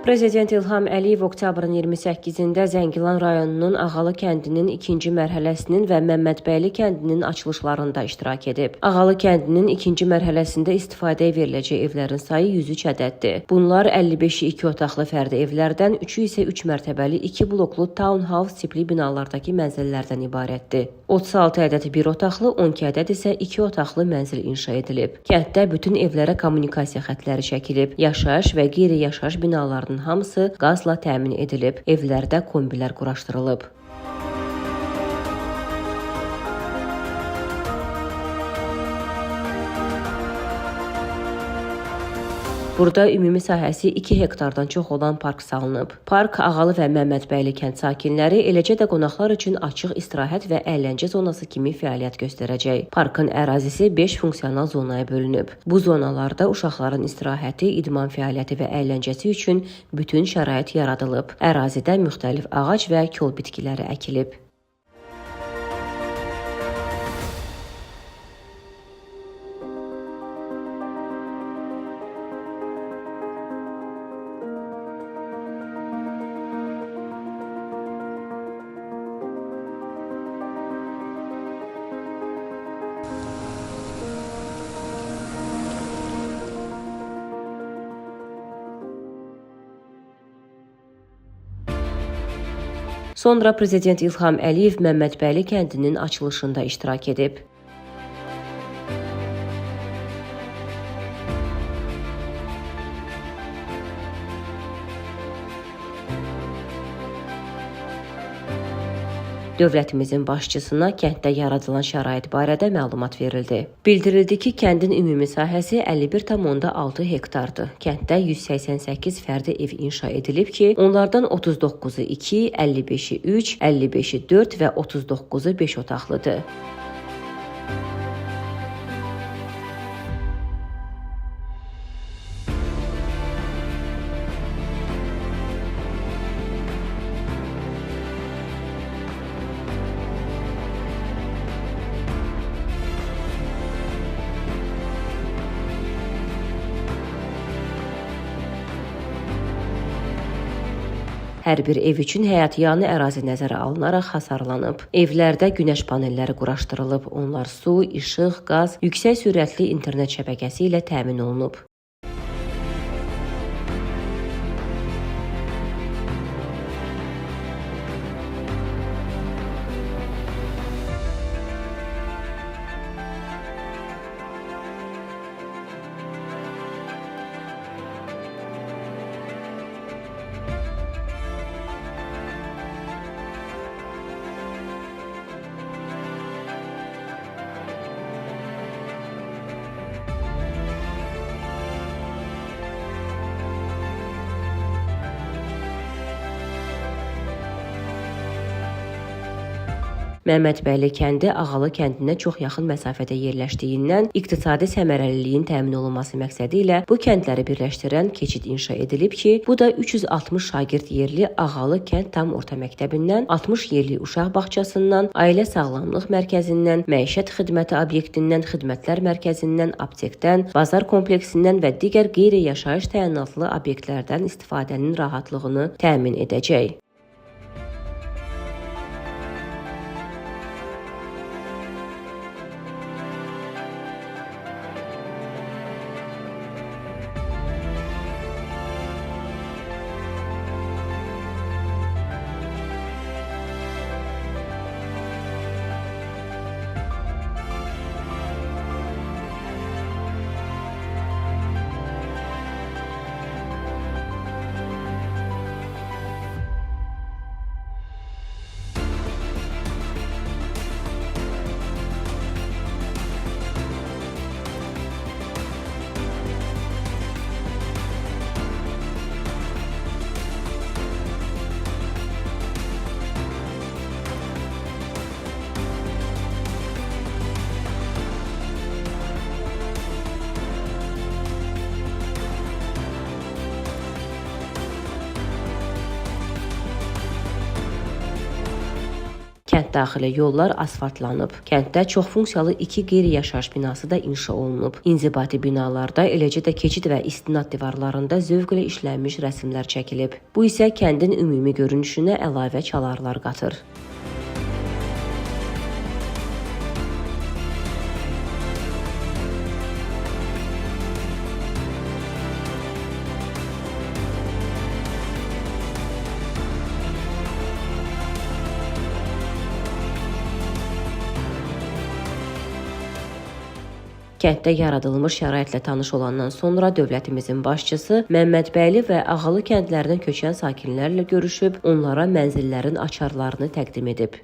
Prezident İlham Əliyev oktyabrın 28-də Zəngilan rayonunun Ağalı kəndinin ikinci mərhələsinin və Məmmədbəyli kəndinin açılışlarında iştirak edib. Ağalı kəndinin ikinci mərhələsində istifadəyə veriləcək evlərin sayı 103 ədəddir. Bunlar 55-i 2 otaqlı fərdi evlərdən, 3-ü isə 3 mərtəbəli 2 bloklu townhouse tipli binalardakı mənzillərdən ibarətdir. 36 ədəd 1 otaqlı, 12 ədəd isə 2 otaqlı mənzil inşa edilib. Kənddə bütün evlərə kommunikasiya xətləri çəkilib. Yaşayış və qeyri-yaşayış binalarının hamısı qazla təmin edilib. Evlərdə kombilər quraşdırılıb. Burada ümumi sahəsi 2 hektardan çox olan park salınıb. Park Ağalı və Məmmədbəyli kənd sakinləri, eləcə də qonaqlar üçün açıq istirahət və əyləncə zonası kimi fəaliyyət göstərəcək. Parkın ərazisi 5 funksional zonaya bölünüb. Bu zonalarda uşaqların istirahəti, idman fəaliyyəti və əyləncəsi üçün bütün şərait yaradılıb. Ərazidə müxtəlif ağac və kol bitkiləri əkilib. Sonra Prezident İlham Əliyev Məmmədbəyli kəndinin açılışında iştirak edib. Dövlətimizin başçısına kənddə yaradılan şərait barədə məlumat verildi. Bildirildi ki, kəndin ümumi sahəsi 51,6 hektardır. Kənddə 188 fərdi ev inşa edilib ki, onlardan 39-u 2, 55-i 3, 55-i 4 və 39-u 5 otaqlıdır. Hər bir ev üçün həyatyanı ərazi nəzərə alınaraq hasarlanıb. Evlərdə günəş panelləri quraşdırılıb. Onlar su, işıq, qaz, yüksək sürətli internet şəbəkəsi ilə təmin olunub. Məmmədbəyli kəndi Ağalı kəndinə çox yaxın məsafədə yerləşdiyindən iqtisadi səmərəliliyin təmin olunması məqsədi ilə bu kəndləri birləşdirən keçid inşa edilib ki, bu da 360 şagird yerli Ağalı kənd tam orta məktəbindən, 60 yerli uşaq bağçasından, ailə sağlamlıq mərkəzindən, məişət xidməti obyektindən, xidmətlər mərkəzindən, aptekdən, bazar kompleksindən və digər qeyri-yaşayış təyinatlı obyektlərdən istifadənin rahatlığını təmin edəcək. Kənd daxili yollar asfaltlanıb. Kənddə çoxfunksiyalı 2 qeyri-yaşayış binası da inşa olunub. İnzibati binalarda, eləcə də keçid və istinad divarlarında zövqlə işlənmiş rəsmlər çəkilib. Bu isə kəndin ümumi görünüşünə əlavə çalarlar qatır. Kənddə yaradılmış şəraitlə tanış olandan sonra dövlətimizin başçısı Məmmədbəyli və Ağalı kəndlərinə köçən sakinlərlə görüşüb, onlara mənzillərin açarlarını təqdim edib.